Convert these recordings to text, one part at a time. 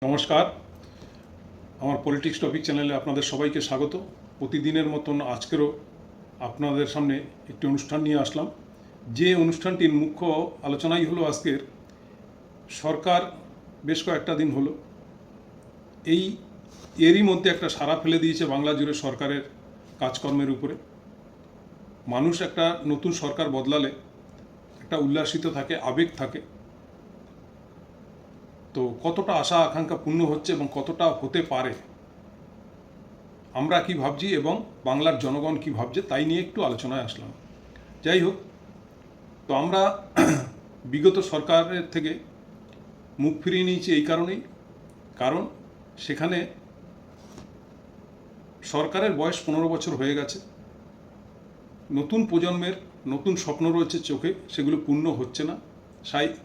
নমস্কার, আমার politics topic চ্যানেলে আপনাদের সবাইকে স্বাগত। প্রতিদিনের মতন আজকেরও আপনাদের সামনে একটি অনুষ্ঠান নিয়ে আসলাম। যে অনুষ্ঠানটির মুখ্য আলোচনাই হলো আজকের সরকার বেশ কয়েকটা দিন হলো এরই মধ্যে একটা সাড়া ফেলে দিয়েছে বাংলা জুড়ে সরকারের কাজকর্মের উপরে। মানুষ একটা নতুন সরকার বদলালে একটা উল্লাসিত থাকে, আবেগ থাকে। তো কতটা আশা আকাঙ্ক্ষা পূর্ণ হচ্ছে এবং কতটা হতে পারে, আমরা কি ভাবছি এবং বাংলার জনগণ কি ভাবছে তাই নিয়ে একটু আলোচনায় আসলাম। যাই হোক, তো আমরা বিগত সরকারের থেকে মুখ ফিরিয়ে নিয়েছি এই কারণেই, কারণ সেখানে সরকারের বয়স 15 বছর হয়ে গেছে। নতুন প্রজন্মের নতুন স্বপ্ন রয়েছে চোখে, সেগুলো পূর্ণ হচ্ছে না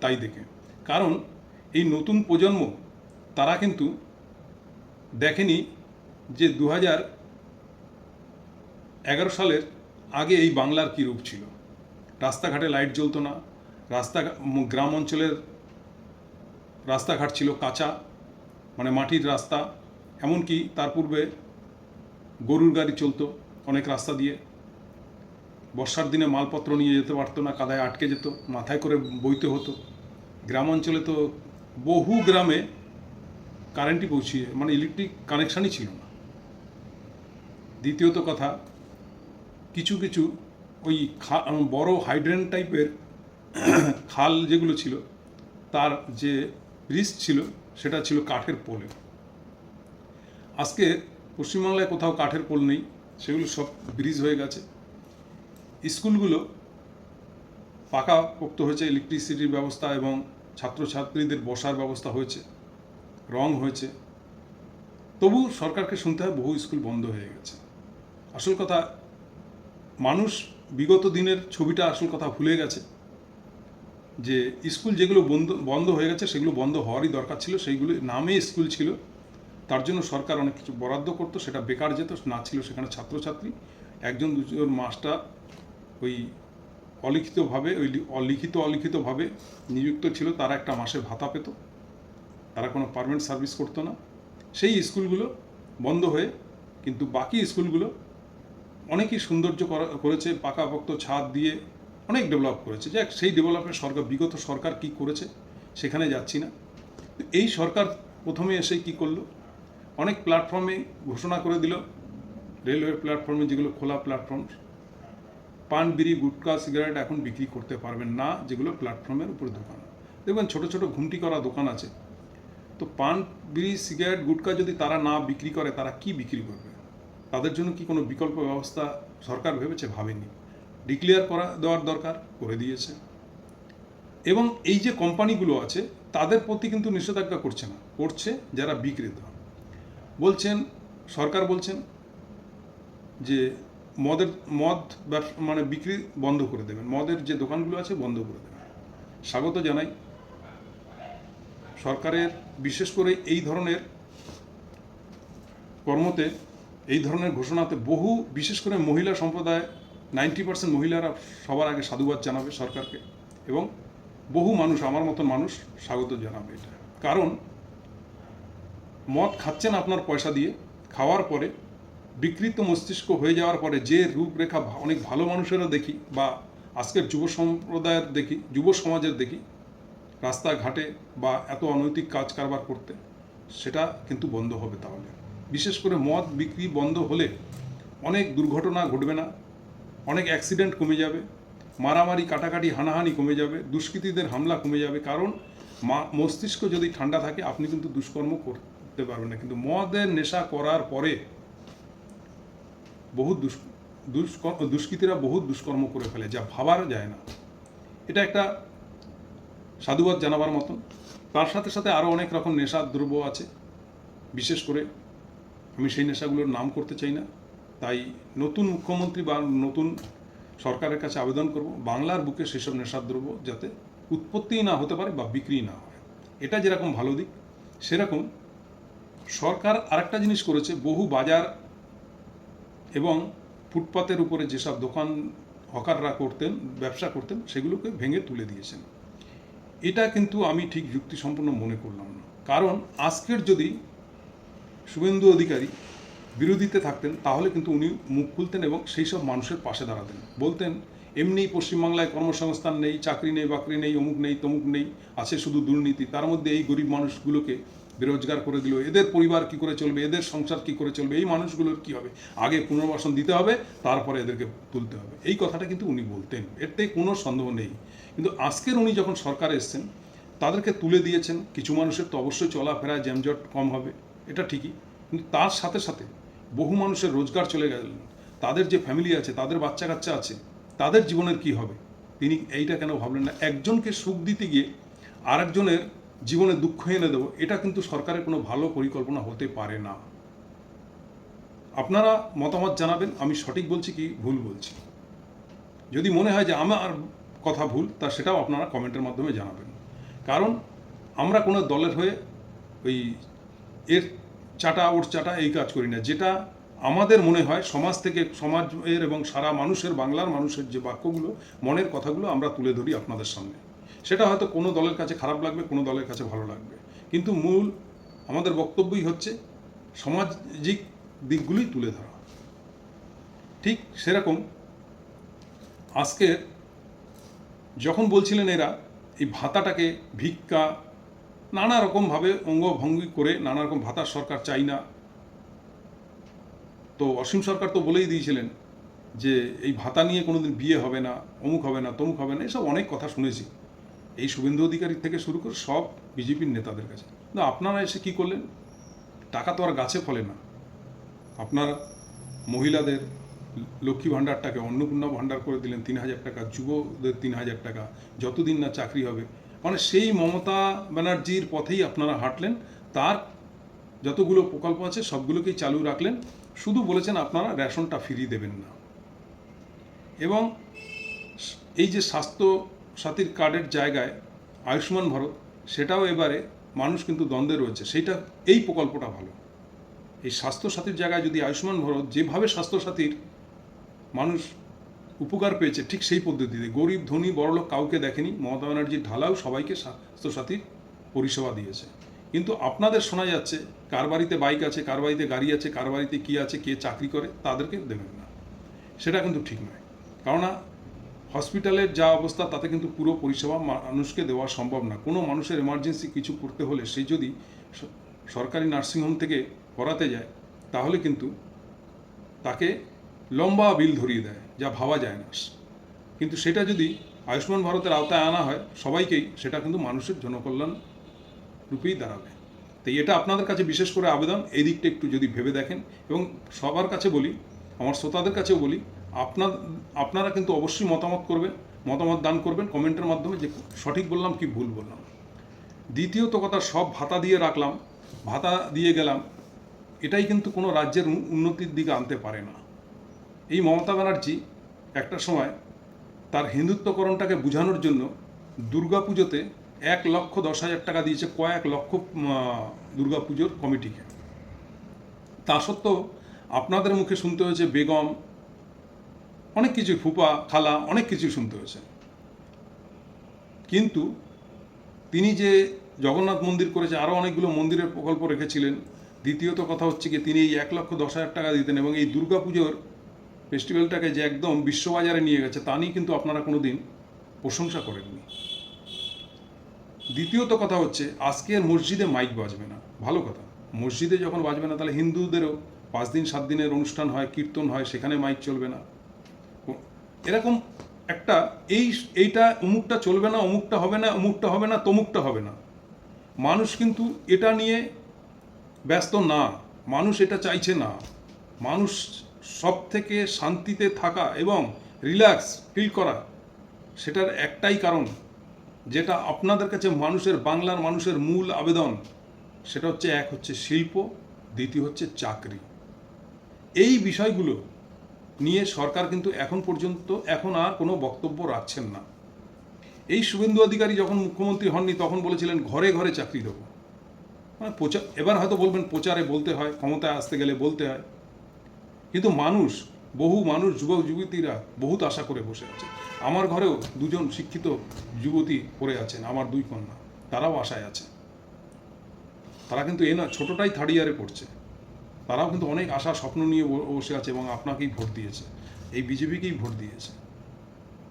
তাই দেখে। কারণ এই নতুন প্রজন্ম তারা কিন্তু দেখেনি যে 2011 সালের আগে এই বাংলার কী রূপ ছিল। রাস্তাঘাটে লাইট জ্বলতো না, গ্রাম অঞ্চলের রাস্তাঘাট ছিল কাঁচা, মানে মাটির রাস্তা। এমনকি তার পূর্বে গরুর গাড়ি চলতো অনেক রাস্তা দিয়ে। বর্ষার দিনে মালপত্র নিয়ে যেতে পারতো না, কাদায় আটকে যেত, মাথায় করে বইতে হতো। গ্রাম অঞ্চলে তো বহু গ্রামে কারেন্টই পৌঁছিয়ে, মানে ইলেকট্রিক কানেকশানই ছিল না। দ্বিতীয়ত কথা, কিছু কিছু ওই বড় হাইড্রেন্ট টাইপের খাল যেগুলো ছিল, তার যে ব্রিজ ছিল সেটা ছিল কাঠের পোলে। আজকে পশ্চিমবাংলায় কোথাও কাঠের পোল নেই, সেগুলো সব ব্রিজ হয়ে গেছে। স্কুলগুলো পাকাপোক্ত হয়েছে, ইলেকট্রিসিটির ব্যবস্থা এবং ছাত্রছাত্রীদের বসার ব্যবস্থা হয়েছে, রং হয়েছে। তবু সরকারকে শুনতে হয় বহু স্কুল বন্ধ হয়ে গেছে। আসল কথা, মানুষ বিগত দিনের ছবিটা আসল কথা ভুলে গেছে যে স্কুল যেগুলো বন্ধ হয়ে গেছে সেগুলো বন্ধ হওয়ারই দরকার ছিল। সেইগুলো নামে স্কুল ছিল, তার জন্য সরকার অনেক কিছু বরাদ্দ করতো, সেটা বেকার যেত না। ছিল সেখানে ছাত্রছাত্রী, একজন দুজন মাস্টার ওই অলিখিতভাবে নিযুক্ত ছিল, তারা একটা মাসে ভাতা পেত, তারা কোনো পার্মানেন্ট সার্ভিস করতো না। সেই স্কুলগুলো বন্ধ হয়ে কিন্তু বাকি স্কুলগুলো অনেকই সৌন্দর্য করেছে, পাকাপোক্ত ছাদ দিয়ে অনেক ডেভেলপ করেছে। যাক, সেই ডেভেলপের বিগত সরকার কি করেছে সেখানে যাচ্ছি না। এই সরকার প্রথমে এসে কি করলো, অনেক প্ল্যাটফর্মে ঘোষণা করে দিল, রেলওয়ে প্ল্যাটফর্মে যেগুলো খোলা প্ল্যাটফর্ম, পান, বিড়ি, গুটকা, সিগারেট এখন বিক্রি করতে পারবেন না, যেগুলো প্ল্যাটফর্মের উপরে দোকান। দেখবেন ছোট ছোট ঘুমটি করা দোকান আছে। তো পান, বিড়ি, সিগারেট, গুটকা যদি তারা না বিক্রি করে, তারা কি বিক্রি করবে? তাদের জন্য কি কোনো বিকল্প ব্যবস্থা সরকার ভেবেছে? ভাবেনি। ডিক্লেয়ার দেওয়ার দরকার, করে দিয়েছে। এবং এই যে কোম্পানিগুলো আছে তাদের প্রতি কিন্তু নিষেধাজ্ঞা করছে না, করছে যারা বিক্রেতা। সরকার বলছেন যে মদ মানে বিক্রি বন্ধ করে দেবেন, মদের যে দোকানগুলো আছে বন্ধ করে দেবেন। স্বাগত জানাই সরকারের, বিশেষ করে এই ধরনের কর্মতে, এই ধরনের ঘোষণাতে বহু, বিশেষ করে মহিলা সম্প্রদায়, 90% মহিলারা সবার আগে সাধুবাদ জানাবে সরকারকে, এবং বহু মানুষ, আমার মতন মানুষ স্বাগত জানাবে এটা। কারণ মদ খাচ্ছেন আপনার পয়সা দিয়ে, খাওয়ার পরে বিকৃত মস্তিষ্ক হয়ে যাওয়ার পরে যে রূপরেখা অনেক ভালো মানুষেরা দেখি, বা আজকের যুব সম্প্রদায়ের দেখি, যুব সমাজের দেখি রাস্তাঘাটে বা এত অনৈতিক কাজ কারবার করতে, সেটা কিন্তু বন্ধ হবে। তাহলে বিশেষ করে মদ বিক্রি বন্ধ হলে অনেক দুর্ঘটনা ঘটবে না, অনেক অ্যাক্সিডেন্ট কমে যাবে, মারামারি, কাটাকাটি, হানাহানি কমে যাবে, দুষ্কৃতীদের হামলা কমে যাবে। কারণ মস্তিষ্ক যদি ঠান্ডা থাকে আপনি কিন্তু দুষ্কর্ম করতে পারবেন না। কিন্তু মদের নেশা করার পরে বহু দুষ্কৃতীরা বহু দুষ্কর্ম করে ফেলে, যা ভাবার যায় না। এটা একটা সাধুবাদ জানাবার মতন। তার সাথে সাথে আরও অনেক রকম নেশার দ্রব্য আছে, বিশেষ করে আমি সেই নেশাগুলোর নাম করতে চাই না। তাই নতুন মুখ্যমন্ত্রী বা নতুন সরকারের কাছে আবেদন করব, বাংলার বুকে সেসব নেশার দ্রব্য যাতে উৎপত্তিই না হতে পারে বা বিক্রি না হয়। এটা যেরকম ভালো দিক, সেরকম সরকার আরেকটা জিনিস করেছে। বহু বাজার এবং ফুটপাতের উপরে যেসব দোকান হকাররা ব্যবসা করতেন, সেগুলোকে ভেঙে তুলে দিয়েছেন। এটা কিন্তু আমি ঠিক যুক্তিসম্পন্ন মনে করলাম না। কারণ আজকের যদি শুভেন্দু অধিকারী বিরোধীতে থাকতেন তাহলে কিন্তু উনি মুখ খুলতেন এবং সেই সব মানুষের পাশে দাঁড়াতেন, বলতেন এমনিই পশ্চিমবাংলায় কর্মসংস্থান নেই, চাকরি নেই, বাকরি নেই, অমুক নেই, তমুক নেই, আছে শুধু দুর্নীতি, তার মধ্যে এই গরিব মানুষগুলোকে বেরোজগার করে দিল, এদের পরিবার কি করে চলবে, এদের সংসার কি করে চলবে, এই মানুষগুলোর কি হবে, আগে পুনর্বাসন দিতে হবে, তারপরে এদেরকে তুলতে হবে, এই কথাটা কিন্তু উনি বলতেন, এতে কোনো সন্দেহ নেই। কিন্তু আজকের উনি যখন সরকারে এসছেন তাদেরকে তুলে দিয়েছেন, কিছু মানুষের তো অবশ্যই চলাফেরা জ্যামজট কম হবে, এটা ঠিকই, কিন্তু তার সাথে সাথে বহু মানুষের রোজগার চলে গেল, তাদের যে ফ্যামিলি আছে, তাদের বাচ্চা কাচ্চা আছে, তাদের জীবনের কি হবে, তিনি এইটা কেন ভাবলেন না? একজনকে সুখ দিতে গিয়ে আরেকজনের জীবনে দুঃখ এনে দেবো, এটা কিন্তু সরকারের কোনো ভালো পরিকল্পনা হতে পারে না। আপনারা মতামত জানাবেন, আমি সঠিক বলছি কি ভুল বলছি। যদি মনে হয় যে আমার কথা ভুল, তা সেটাও আপনারা কমেন্টের মাধ্যমে জানাবেন। কারণ আমরা কোনো দলের হয়ে ওই এর চাটা ওর চাটা এই কাজ করি না। যেটা আমাদের মনে হয় সমাজ থেকে, সমাজের এবং সারা মানুষের, বাংলার মানুষের যে বাক্যগুলো, মনের কথাগুলো আমরা তুলে ধরি আপনাদের সামনে। সেটা হয়তো কোনো দলের কাছে খারাপ লাগবে, কোনো দলের কাছে ভালো লাগবে, কিন্তু মূল আমাদের বক্তব্যই হচ্ছে সামাজিক দিকগুলোই তুলে ধরা। ঠিক সেরকম আজকে যখন বলছিলেন এরা এই ভাতাটাকে ভিক্ষা, নানা রকমভাবে অঙ্গভঙ্গি করে নানা রকম ভাতার সরকার চাই না, তো অসীম সরকার তো বলেই দিয়েছিলেন যে এই ভাতা নিয়ে কোনোদিন বিয়ে হবে না, অমুক হবে না, তমুক হবে না, এসব অনেক কথা শুনেছি এই শুভেন্দু অধিকারী থেকে শুরু করে সব বিজেপির নেতাদের কাছে। না, আপনারা এসে কি করলেন? টাকা তো আর গাছে ফলে না। আপনার মহিলাদের লক্ষ্মী ভাণ্ডারটাকে অন্নপূর্ণা ভাণ্ডার করে দিলেন 3,000 টাকা, যুবদের 3,000 টাকা, যতদিন না চাকরি হবে, মানে সেই মমতা ব্যানার্জির পথেই আপনারা হাঁটলেন। তার যতগুলো প্রকল্প আছে সবগুলোকেই চালু রাখলেন, শুধু বলেছেন আপনারা রেশনটা ফ্রি দেবেন না। এবং এই যে স্বাস্থ্য সাথীর কার্ডের জায়গায় আয়ুষ্মান ভারত, সেটাও এবারে মানুষ কিন্তু দ্বন্দ্বে রয়েছে, সেইটা এই প্রকল্পটা ভালো। এই স্বাস্থ্য সাথীর জায়গায় যদি আয়ুষ্মান ভারত, যেভাবে স্বাস্থ্য সাথীর মানুষ উপকার পেয়েছে ঠিক সেই পদ্ধতিতে, গরিব ধনী বড়লোক কাউকে দেখেনি, মমতা ব্যানার্জির ঢালাও সবাইকে স্বাস্থ্য সাথীর পরিষেবা দিয়েছে। কিন্তু আপনাদের শোনা যাচ্ছে কার বাড়িতে বাইক আছে, কার বাড়িতে গাড়ি আছে, কার বাড়িতে কী আছে, কে চাকরি করে, তাদেরকে দেবেন না। সেটা কিন্তু ঠিক নয়, কেননা হসপিটালের যা অবস্থা তাতে কিন্তু পুরো পরিষেবা মানুষকে দেওয়া সম্ভব না। কোনো মানুষের এমার্জেন্সি কিছু করতে হলে সে যদি সরকারি নার্সিংহোম থেকে করাতে যায়, তাহলে কিন্তু তাকে লম্বা বিল ধরিয়ে দেয়, যা ভাবা যায় না। কিন্তু সেটা যদি আয়ুষ্মান ভারতের আওতায় আনা হয় সবাইকেই, সেটা কিন্তু মানুষের জনকল্যাণ রূপেই দাঁড়াবে। তাই এটা আপনাদের কাছে বিশেষ করে আবেদন, এই দিকটা একটু যদি ভেবে দেখেন। এবং সবার কাছে বলি, আমার শ্রোতাদের কাছেও বলি, আপনারা কিন্তু অবশ্যই মতামত দান করবেন কমেন্টের মাধ্যমে, যে সঠিক বললাম কি ভুল বললাম। দ্বিতীয়ত কথা, সব ভাতা দিয়ে রাখলাম, ভাতা দিয়ে গেলাম, এটাই কিন্তু কোনো রাজ্যের উন্নতির দিকে আনতে পারে না। এই মমতা ব্যানার্জি একটা সময় তার হিন্দুত্বকরণটাকে বোঝানোর জন্য দুর্গাপুজোতে 1,10,000 টাকা দিয়েছে কয়েক লক্ষ দুর্গাপুজোর কমিটিকে। তা সত্ত্বেও আপনাদের মুখে শুনতে হয়েছে বেগম, অনেক কিছু, ফুপা, খালা, অনেক কিছু শুনতে হয়েছে। কিন্তু তিনি যে জগন্নাথ মন্দির করেছে, আরও অনেকগুলো মন্দিরের প্রকল্প রেখেছিলেন। দ্বিতীয়ত কথা হচ্ছে কি, তিনি এই 1,10,000 টাকা দিতেন এবং এই দুর্গাপুজোর ফেস্টিভ্যালটাকে যে একদম বিশ্ববাজারে নিয়ে গেছে, তা নিয়ে কিন্তু আপনারা কোনো দিন প্রশংসা করেননি। দ্বিতীয়ত কথা হচ্ছে, আজকের মসজিদে মাইক বাজবে না, ভালো কথা। মসজিদে যখন বাজবে না, তাহলে হিন্দুদেরও 5 দিন 7 দিনের অনুষ্ঠান হয়, কীর্তন হয়, সেখানে মাইক চলবে না। এরকম একটা এইটা অমুকটা চলবে না, অমুকটা হবে না, অমুকটা হবে না, তমুকটা হবে না। মানুষ কিন্তু এটা নিয়ে ব্যস্ত না, মানুষ এটা চাইছে না। মানুষ সব থেকে শান্তিতে থাকা এবং রিল্যাক্স ফিল করা, সেটার একটাই কারণ, যেটা আপনাদের কাছে মানুষের, বাংলার মানুষের মূল আবেদন, সেটা হচ্ছে, এক হচ্ছে শিল্প, দ্বিতীয় হচ্ছে চাকরি। এই বিষয়গুলো নিয়ে সরকার কিন্তু এখন আর কোনো বক্তব্য রাখছেন না। এই শুভেন্দু অধিকারী যখন মুখ্যমন্ত্রী হননি তখন বলেছিলেন ঘরে ঘরে চাকরি দেবো, মানে এবার হয়তো বলবেন প্রচারে বলতে হয়, ক্ষমতায় আসতে গেলে বলতে হয়, কিন্তু বহু মানুষ, যুবক যুবতীরা বহুত আশা করে বসে আছে। আমার ঘরেও 2 শিক্ষিত যুবতী পড়ে আছেন, আমার 2 কন্যা, তারাও আশায় আছে। তারা কিন্তু না ছোটোটাই থার্ড ইয়ারে পড়ছে, তারাও কিন্তু অনেক আশা স্বপ্ন নিয়ে বসে আছে এবং আপনাকেই ভোট দিয়েছে, এই বিজেপিকেই ভোট দিয়েছে।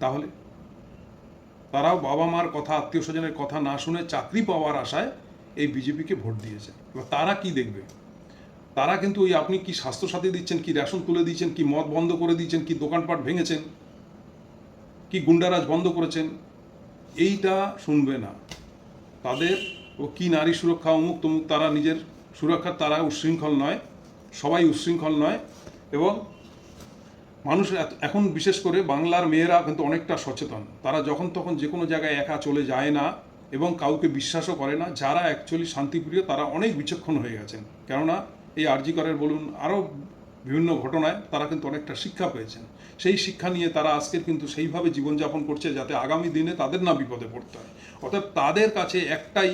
তাহলে তারাও বাবা মার কথা, আত্মীয় স্বজনের কথা না শুনে চাকরি পাওয়ার আশায় এই বিজেপিকে ভোট দিয়েছে। এবার তারা কি দেখবে? তারা কিন্তু ওই আপনি কি স্বাস্থ্যসাথী দিচ্ছেন, কি রেশন তুলে দিচ্ছেন, কি মদ বন্ধ করে দিচ্ছেন, কি দোকানপাট ভেঙেছেন, কি গুন্ডারাজ বন্ধ করেছেন, এইটা শুনবে না। তাদের ও কি নারী সুরক্ষা অমুক তমুক, তারা নিজের সুরক্ষার তারা উচ্ছৃঙ্খল নয়, সবাই উচ্ছৃঙ্খল নয়। এবং মানুষ এখন বিশেষ করে বাংলার মেয়েরা কিন্তু অনেকটা সচেতন। তারা যখন তখন যে কোনো জায়গায় একা চলে যায় না এবং কাউকে বিশ্বাসও করে না। যারা অ্যাকচুয়ালি শান্তিপ্রিয় তারা অনেক বিচক্ষণ হয়ে গেছেন, কেননা এই আরজি করের বলুন আরও বিভিন্ন ঘটনায় তারা কিন্তু অনেকটা শিক্ষা পেয়েছেন। সেই শিক্ষা নিয়ে তারা আজকের কিন্তু সেইভাবে জীবনযাপন করছে যাতে আগামী দিনে তাদের না বিপদে পড়তে হয়। অর্থাৎ তাদের কাছে একটাই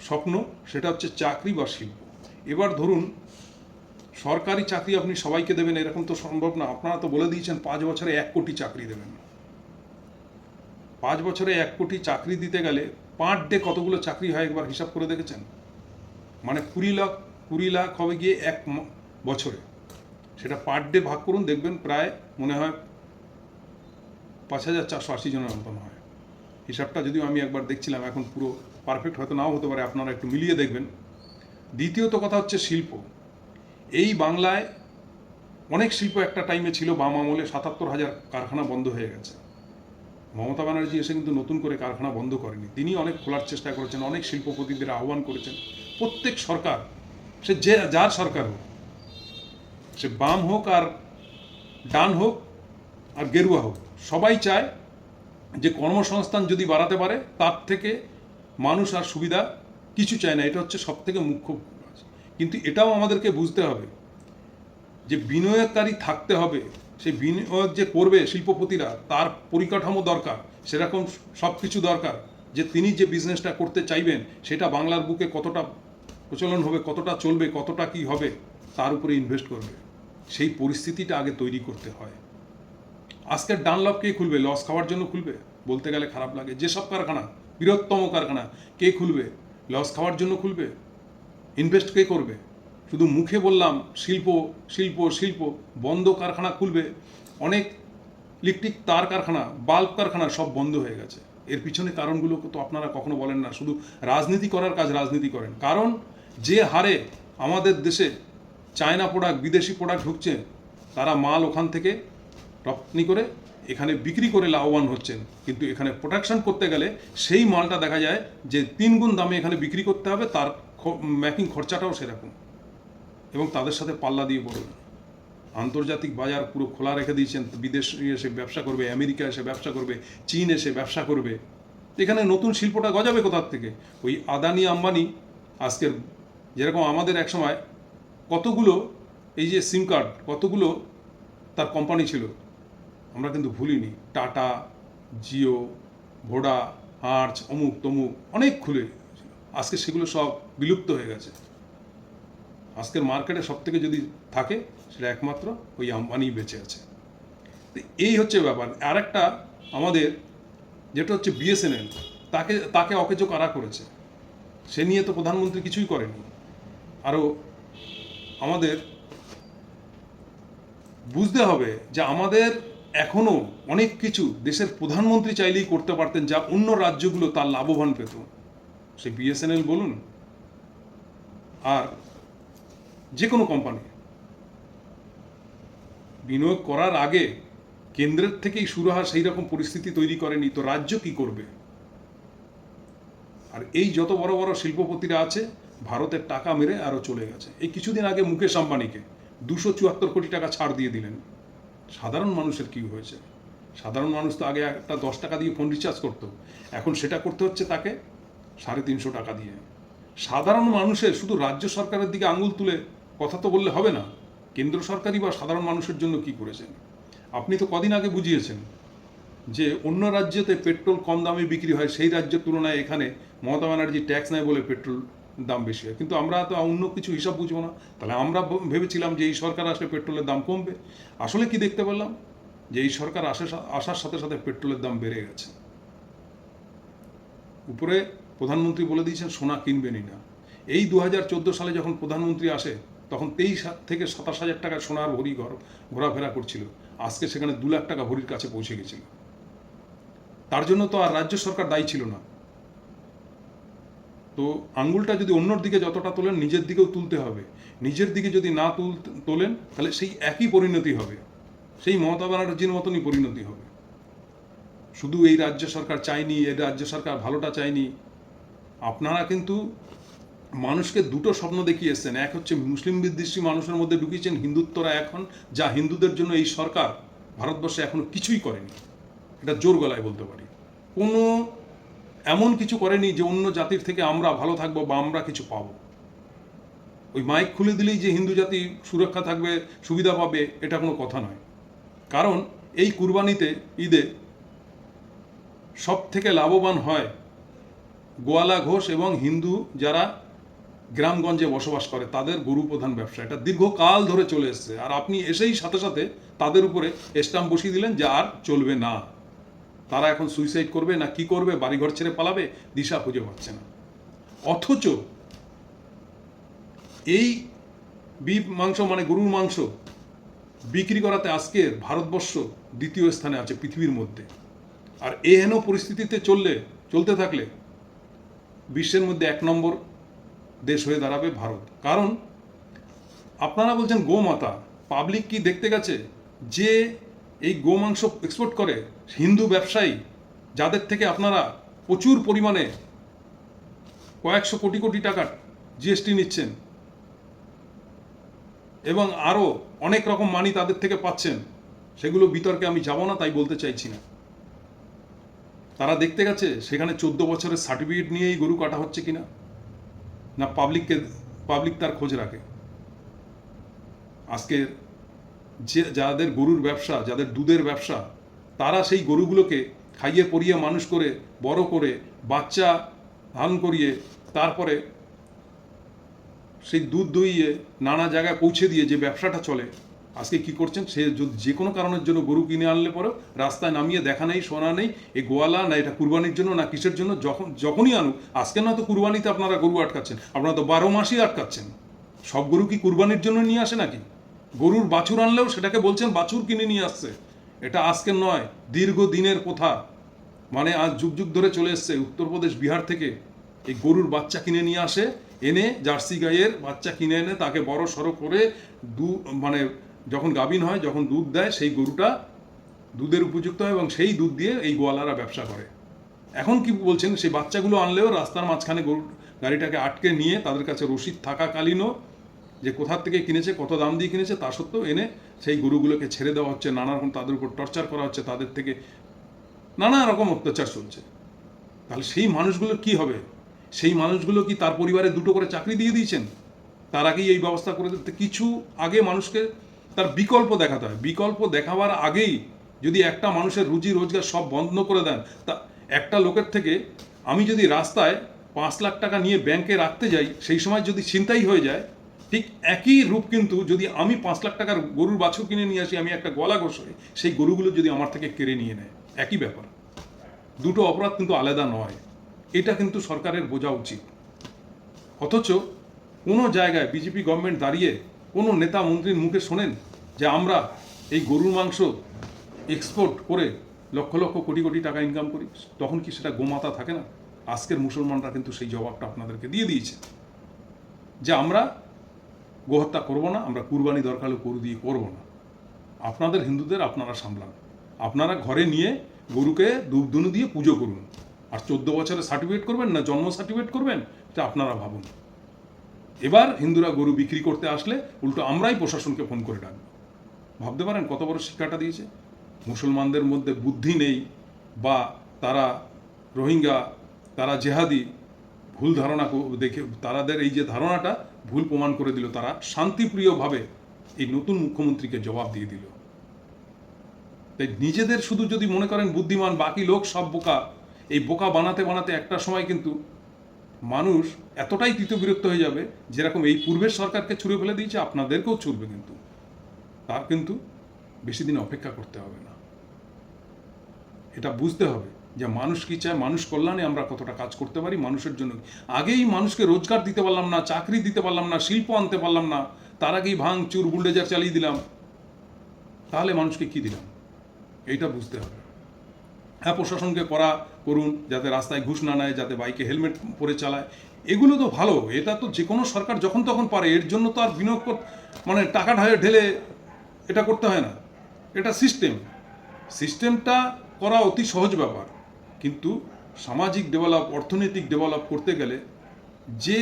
স্বপ্ন, সেটা হচ্ছে চাকরি বা শিল্প। এবার ধরুন সরকারি চাকরি আপনি সবাইকে দেবেন এরকম তো সম্ভব না। আপনারা তো বলে দিয়েছেন 5 বছরে 1 কোটি চাকরি দেবেন। 5 বছরে 1 কোটি চাকরি দিতে গেলে পার ডে কতগুলো চাকরি হয় একবার হিসাব করে দেখেছেন? মানে 20 লাখ হবে গিয়ে এক বছরে। সেটা পার ডে ভাগ করুন, দেখবেন প্রায় মনে হয় 5480 জনের মতন হয়। হিসাবটা যদিও আমি একবার দেখছিলাম, এখন পুরো পারফেক্ট হয়তো নাও হতে পারে, আপনারা একটু মিলিয়ে দেখবেন। দ্বিতীয়ত কথা হচ্ছে শিল্প। এই বাংলায় অনেক শিল্প একটা টাইমে ছিল, বাম আমলে 77,000 কারখানা বন্ধ হয়ে গেছে। মমতা ব্যানার্জি এসে কিন্তু নতুন করে কারখানা বন্ধ করেনি, তিনি অনেক খোলার চেষ্টা করেছেন, অনেক শিল্পপতিদের আহ্বান করেছেন। প্রত্যেক সরকার, সে যে যার সরকার হোক, সে বাম হোক আর ডান হোক আর গেরুয়া হোক, সবাই চায় যে কর্মসংস্থান যদি বাড়াতে পারে তার থেকে মানুষ আর সুবিধা কিছু চায় না। এটা হচ্ছে সব থেকে মুখ্য কাজ। কিন্তু এটাও আমাদেরকে বুঝতে হবে যে বিনিয়োগকারী থাকতে হবে। সেই বিনিয়োগ যে করবে শিল্পপতিরা, তার পরিকাঠামো দরকার, সেরকম সব কিছু দরকার যে তিনি যে বিজনেসটা করতে চাইবেন সেটা বাংলার বুকে কতটা প্রচলন হবে, কতটা চলবে, কতটা কি হবে, তার উপরে ইনভেস্ট করবে। সেই পরিস্থিতিটা আগে তৈরি করতে হয়। আজকের ডানলপ কে খুলবে? লস খাওয়ার জন্য খুলবে? বলতে গেলে খারাপ লাগে। যেসব কারখানা, বৃহত্তম কারখানা, কে খুলবে? লস খাওয়ার জন্য খুলবে? ইনভেস্ট কে করবে? শুধু মুখে বললাম শিল্প শিল্প শিল্প, বন্ধ কারখানা খুলবে। অনেক ইলেকট্রিক তার কারখানা, বাল্ব কারখানা সব বন্ধ হয়ে গেছে। এর পিছনে কারণগুলো তো আপনারা কখনো বলেন না, শুধু রাজনীতি করার কাজ রাজনীতি করেন। কারণ যে হারে আমাদের দেশে চায়না প্রোডাক্ট, বিদেশি প্রোডাক্ট ঢুকছে, তারা মাল ওখান থেকে রপ্তানি করে এখানে বিক্রি করে লাভবান হচ্ছেন। কিন্তু এখানে প্রোডাকশন করতে গেলে সেই মালটা দেখা যায় যে 3 গুণ দামে এখানে বিক্রি করতে হবে, তার মেকিং খরচাটাও সেরকম। এবং তাদের সাথে পাল্লা দিয়ে পড়বে। আন্তর্জাতিক বাজার পুরো খোলা রেখে দিয়েছেন, বিদেশ এসে ব্যবসা করবে, আমেরিকা এসে ব্যবসা করবে, চীন এসে ব্যবসা করবে। এখানে নতুন শিল্পটা গজাবে কোথার থেকে? ওই আদানি আম্বানি আজকের যেরকম আমাদের এক সময় কতগুলো এই যে সিম কার্ড, কতগুলো তার কোম্পানি ছিল, আমরা কিন্তু ভুলিনি। টাটা, জিও, ভোডা, আর্চ, অমুক তমুক অনেক খুলে, আজকে সেগুলো সব বিলুপ্ত হয়ে গেছে। আজকের মার্কেটে সব থেকে যদি থাকে সেটা একমাত্র ওই আম্বানি বেঁচে আছে। তো এই হচ্ছে ব্যাপার। আর একটা আমাদের যেটা হচ্ছে বিএসএনএল, তাকে অকেজো কারা করেছে, সে নিয়ে তো প্রধানমন্ত্রী কিছুই করেনি। আরও আমাদের বুঝতে হবে যে আমাদের এখনও অনেক কিছু দেশের প্রধানমন্ত্রী চাইলেই করতে পারতেন, যা অন্য রাজ্যগুলো তার লাভবান পেত। সে বিএসএনএল বলুন আর যে কোনো কোম্পানি, বিনিয়োগ করার আগে কেন্দ্রের থেকেই শুরু হয়, সেই রকম পরিস্থিতি তৈরি করেনি, তো রাজ্য কি করবে? আর এই যত বড় বড় শিল্পপতিরা আছে ভারতের টাকা মেরে আরও চলে গেছে। এই কিছুদিন আগে মুকেশ আম্বানিকে 274 কোটি টাকা ছাড় দিয়ে দিলেন। সাধারণ মানুষের কি হয়েছে? সাধারণ মানুষ তো আগে একটা 10 টাকা দিয়ে ফোন রিচার্জ করতো, এখন সেটা করতে হচ্ছে তাকে 350 টাকা দিয়ে। সাধারণ মানুষের, শুধু রাজ্য সরকারের দিকে আঙুল তুলে কথা তো বললে হবে না। কেন্দ্র সরকারই বা সাধারণ মানুষের জন্য কি করেছেন? আপনি তো কদিন আগে বুঝিয়েছেন যে অন্য রাজ্যেতে পেট্রোল কম দামে বিক্রি হয়, সেই রাজ্যের তুলনায় এখানে মমতা ব্যানার্জি ট্যাক্স নেয় বলে পেট্রোল দাম বেশি হয়। কিন্তু আমরা তো অন্য কিছু হিসাব বুঝবো না। তাহলে আমরা ভেবেছিলাম যে এই সরকার আসলে পেট্রোলের দাম কমবে। আসলে কি দেখতে পেলাম যে এই সরকার আসার সাথে সাথে পেট্রোলের দাম বেড়ে গেছে। উপরে প্রধানমন্ত্রী বলে দিয়েছেন সোনা কিনবেনই না। এই 2014 সালে যখন প্রধানমন্ত্রী আসে তখন 23 থেকে 27,000 টাকা সোনার ভরি ঘোরাফেরা করছিল, আজকে সেখানে 2 লাখ টাকা ভরির কাছে পৌঁছে গেছিল। তার জন্য তো আর রাজ্য সরকার দায়ী ছিল না। তো আঙ্গুলটা যদি অন্যর দিকে যতটা তোলেন নিজের দিকেও তুলতে হবে। নিজের দিকে যদি না তোলেন তাহলে সেই একই পরিণতি হবে, সেই মমতা ব্যানার্জির মতনই পরিণতি হবে। শুধু এই রাজ্য সরকার চায়নি, এই রাজ্য সরকার ভালোটা চায়নি। আপনারা কিন্তু মানুষকে দুটো স্বপ্ন দেখিয়ে এসছেন। এক হচ্ছে মুসলিম বিদ্বেষী মানুষের মধ্যে ঢুকিয়েছেন হিন্দুত্বরা এখন, যা হিন্দুদের জন্য এই সরকার ভারতবর্ষে এখনো কিছুই করেনি, এটা জোর গলায় বলতে পারি। কোনো এমন কিছু করেনি যে অন্য জাতির থেকে আমরা ভালো থাকবো বা আমরা কিছু পাবো। ওই মাইক খুলে দিলেই যে হিন্দু জাতি সুরক্ষা থাকবে, সুবিধা পাবে, এটা কোনো কথা নয়। কারণ এই কুরবানিতে, ঈদে সব থেকে লাভবান হয় গোয়ালা ঘোষ এবং হিন্দু যারা গ্রামগঞ্জে বসবাস করে, তাদের গরু প্রধান ব্যবসা। এটা দীর্ঘকাল ধরে চলে এসছে। আর আপনি এসেই সাথে সাথে তাদের উপরে স্ট্যাম্প বসিয়ে দিলেন যে আর চলবে না, তারা এখন সুইসাইড করবে না কি করবে, বাড়িঘর ছেড়ে পালাবে, দিশা খুঁজে পাচ্ছে না। অথচ এই বিফ মাংস মানে গরুর মাংস বিক্রি করাতে আজকের ভারতবর্ষ দ্বিতীয় স্থানে আছে পৃথিবীর মধ্যে। আর এহেন পরিস্থিতিতে চলতে থাকলে বিশ্বের মধ্যে 1 নম্বর দেশ হয়ে দাঁড়াবে ভারত। কারণ আপনারা বলছেন গোমাতা, পাবলিক কি দেখতে গেছে যে এই গোমাংস এক্সপোর্ট করে হিন্দু ব্যবসায়ী, যাদের থেকে আপনারা প্রচুর পরিমাণে কয়েকশো কোটি কোটি টাকার জিএসটি নিচ্ছেন এবং আরও অনেক রকম মানি তাদের থেকে পাচ্ছেন, সেগুলো বিতর্কে আমি যাব না, তাই বলতে চাইছি না। তারা দেখতে গেছে সেখানে 14 বছরের সার্টিফিকেট নিয়েই গরু কাটা হচ্ছে কিনা, না পাবলিক তার খোঁজ রাখে। আজকের যাদের গরুর ব্যবসা, যাদের দুধের ব্যবসা, তারা সেই গরুগুলোকে খাইয়ে পরিয়ে মানুষ করে বড় করে বাচ্চা ধারণ করিয়ে তারপরে সেই দুধ দইয়ে নানা জায়গায় পৌঁছে দিয়ে যে ব্যবসাটা চলে, আজকে কি করছেন, সে যে কোনো কারণের জন্য গরু কিনে আনলে পরেও রাস্তায় নামিয়ে দেখা নেই, শোনা নেই, এই গোয়ালা না এটা কুরবানির জন্য না কিসের জন্য, যখনই আনুক। আজকে না তো কুরবানিতে আপনারা গরু আটকাচ্ছেন, আপনারা তো 12 মাসই আটকাচ্ছেন। সব গরু কি কুরবানির জন্য নিয়ে আসে নাকি? গরুর বাছুর আনলেও সেটাকে বলছেন বাছুর কিনে নিয়ে আসছে। এটা আজকের নয়, দীর্ঘদিনের প্রথা। মানে আজ যুগ যুগ ধরে চলে এসছে। উত্তরপ্রদেশ, বিহার থেকে এই গরুর বাচ্চা কিনে নিয়ে আসে, এনে জার্সি গাইয়ের বাচ্চা কিনে এনে তাকে বড় সড়ো করে মানে যখন গাভীন হয়, যখন দুধ দেয়, সেই গরুটা দুধের উপযুক্ত হয় এবং সেই দুধ দিয়ে এই গোয়ালারা ব্যবসা করে। এখন কি বলছেন, সেই বাচ্চাগুলো আনলেও রাস্তার মাঝখানে গাড়িটাকে আটকে নিয়ে তাদের কাছে রসিদ থাকাকালীনও যে কোথার থেকে কিনেছে, কত দাম দিয়ে কিনেছে, তা সত্ত্বেও এনে সেই গরুগুলোকে ছেড়ে দেওয়া হচ্ছে, নানা রকম তাদের উপর টর্চার করা হচ্ছে, তাদের থেকে নানা রকম অত্যাচার চলছে। তাহলে সেই মানুষগুলোর কি হবে? সেই মানুষগুলো কি তার পরিবারে 2টো করে চাকরি দিয়ে দিয়েছেন? তার আগেই এই ব্যবস্থা করে দিতে কিছু আগে মানুষকে তার বিকল্প দেখাতে হয়। বিকল্প দেখাবার আগেই যদি একটা মানুষের রুজি রোজগার সব বন্ধ করে দেন, তা একটা লোকের থেকে আমি যদি রাস্তায় 5 লাখ টাকা নিয়ে ব্যাংকে রাখতে যাই, সেই সময় যদি ছিনতাই হয়ে যায়, ঠিক একই রূপ কিন্তু যদি আমি 5 লাখ টাকার গরুর বাছুর কিনে নিয়ে আসি, আমি একটা গলা ঘষে সেই গরুগুলো যদি আমার থেকে কেড়ে নিয়ে নেয়, একই ব্যাপার। দুটো অপরাধ কিন্তু আলাদা নয়, এটা কিন্তু সরকারের বোঝা উচিত। অথচ কোনো জায়গায় বিজেপি গভর্নমেন্ট দাঁড়িয়ে কোনো নেতা মন্ত্রীর মুখে শোনেন যে আমরা এই গরুর মাংস এক্সপোর্ট করে লক্ষ লক্ষ কোটি কোটি টাকা ইনকাম করি, তখন কি সেটা গোমাতা থাকে না? আজকের মুসলমানরা কিন্তু সেই জবাবটা আপনাদেরকে দিয়ে দিয়েছে যে আমরা গোহত্যা করবো না, আমরা কুরবানি দরকার হলে গরু দিয়ে করবো না। আপনাদের হিন্দুদের আপনারা সামলান, আপনারা ঘরে নিয়ে গরুকে ধূপধুনো দিয়ে পুজো করুন। আর 14 বছরের সার্টিফিকেট করবেন না জন্ম সার্টিফিকেট করবেন, এটা আপনারা ভাবুন। এবার হিন্দুরা গরু বিক্রি করতে আসলে উল্টো আমরাই প্রশাসনকে ফোন করে ডাকবো। ভাবতে পারেন কত বড় শিক্ষাটা দিয়েছে। মুসলমানদের মধ্যে বুদ্ধি নেই বা তারা রোহিঙ্গা, তারা জেহাদি, ভুল ধারণা দেখে তাদের এই যে ধারণাটা ভুল প্রমাণ করে দিল। তারা শান্তিপ্রিয়ভাবে এই নতুন মুখ্যমন্ত্রীকে জবাব দিয়ে দিল। তাই নিজেদের শুধু যদি মনে করেন বুদ্ধিমান, বাকি লোক সব বোকা, এই বোকা বানাতে বানাতে একটা সময় কিন্তু মানুষ এতটাই তিতবিরক্ত হয়ে যাবে, যেরকম এই পূর্বের সরকারকে ছুঁড়ে ফেলে দিয়েছে আপনাদেরকেও ছুঁড়বে। কিন্তু তার কিন্তু বেশি দিন অপেক্ষা করতে হবে না, এটা বুঝতে হবে। যে মানুষ কী চায়, মানুষ কল্যাণে আমরা কতটা কাজ করতে পারি মানুষের জন্য। আগেই মানুষকে রোজগার দিতে পারলাম না, চাকরি দিতে পারলাম না, শিল্প আনতে পারলাম না, তার আগেই ভাঙচুর বুলডোজার চালিয়ে দিলাম, তাহলে মানুষকে কী দিলাম? এইটা বুঝতে হবে। হ্যাঁ, প্রশাসনকে করা করুন, যাতে রাস্তায় ঘুষ না নেয়, যাতে বাইকে হেলমেট পরে চালায়, এগুলো তো ভালো। এটা তো যে কোনো সরকার যখন তখন পারে, এর জন্য তো আর বিনিয়োগ মানে টাকা ঢেলে এটা করতে হয় না। এটা সিস্টেমটা করা অতি সহজ ব্যাপার, কিন্তু সামাজিক ডেভেলপ, অর্থনৈতিক ডেভেলপ করতে গেলে যে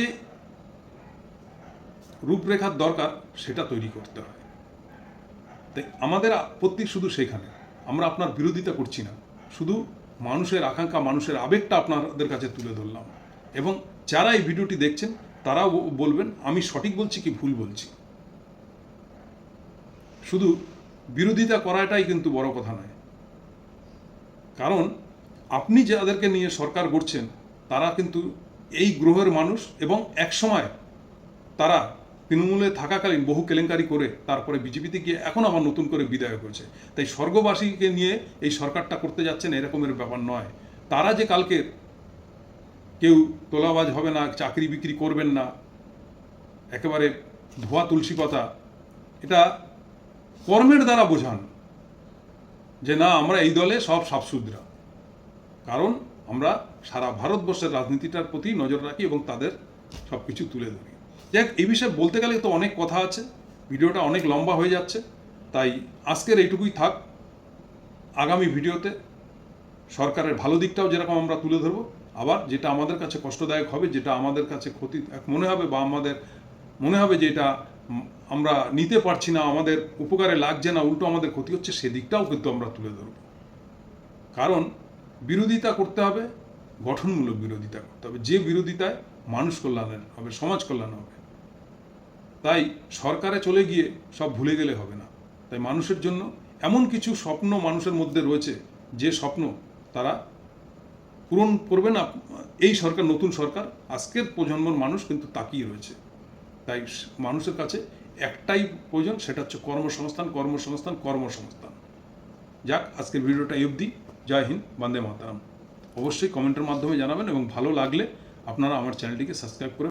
রূপরেখার দরকার সেটা তৈরি করতে হয়। তাই আমাদের আপত্তি শুধু সেখানে। আমরা আপনার বিরোধিতা করছি না, শুধু মানুষের আকাঙ্ক্ষা, মানুষের আবেগটা আপনাদের কাছে তুলে ধরলাম। এবং যারা এই ভিডিওটি দেখছেন তারাও বলবেন আমি সঠিক বলছি কি ভুল বলছি। শুধু বিরোধিতা করাটাই কিন্তু বড় কথা নয়, কারণ আপনি যাদেরকে নিয়ে সরকার গড়ছেন তারা কিন্তু এই গ্রহের মানুষ, এবং একসময় তারা তৃণমূলে থাকাকালীন বহু কেলেঙ্কারি করে তারপরে বিজেপিতে গিয়ে এখন আবার নতুন করে বিদায় করেছে। তাই স্বর্গবাসীকে নিয়ে এই সরকারটা করতে যাচ্ছেন এরকমের ব্যাপার নয়। তারা যে কালকে কেউ তোলাবাজ হবে না, চাকরি বিক্রি করবেন না, একেবারে ধোয়া তুলসী পাতা, এটা কর্মের দ্বারা বোঝান যে না আমরা এই দলে সব সাফসুতরা। কারণ আমরা সারা ভারতবর্ষের রাজনীতিটার প্রতি নজর রাখি এবং তাদের সব কিছু তুলে ধরি। যাক, এই বিষয়ে বলতে গেলে তো অনেক কথা আছে, ভিডিওটা অনেক লম্বা হয়ে যাচ্ছে, তাই আজকের এইটুকুই থাক। আগামী ভিডিওতে সরকারের ভালো দিকটাও যেরকম আমরা তুলে ধরবো, আবার যেটা আমাদের কাছে কষ্টদায়ক হবে, যেটা আমাদের কাছে ক্ষতি মনে হবে, বা আমাদের মনে হবে যে এটা আমরা নিতে পারছি না, আমাদের উপকারে লাগছে না, উল্টো আমাদের ক্ষতি হচ্ছে, সেদিকটাও কিন্তু আমরা তুলে ধরব। কারণ বিরোধিতা করতে হবে, গঠনমূলক বিরোধিতা করতে হবে, যে বিরোধিতায় মানুষ কল্যাণের হবে, সমাজ কল্যাণ হবে। তাই সরকারে চলে গিয়ে সব ভুলে গেলে হবে না। তাই মানুষের জন্য এমন কিছু স্বপ্ন মানুষের মধ্যে রয়েছে, যে স্বপ্ন তারা পূরণ করবে না। এই সরকার, নতুন সরকার, আজকের প্রজন্মের মানুষ কিন্তু তাকিয়ে রয়েছে। তাই মানুষের কাছে একটাই প্রয়োজন, সেটা হচ্ছে কর্মসংস্থান, কর্মসংস্থান, কর্মসংস্থান। যাক, আজকের ভিডিওটা এই অবধি। জয় হিন্দ, বন্দে মাতরম। অবশ্যই কমেন্টের মাধ্যমে জানাবেন, এবং ভালো লাগলে আপনারা আমার চ্যানেলটিকে সাবস্ক্রাইব করে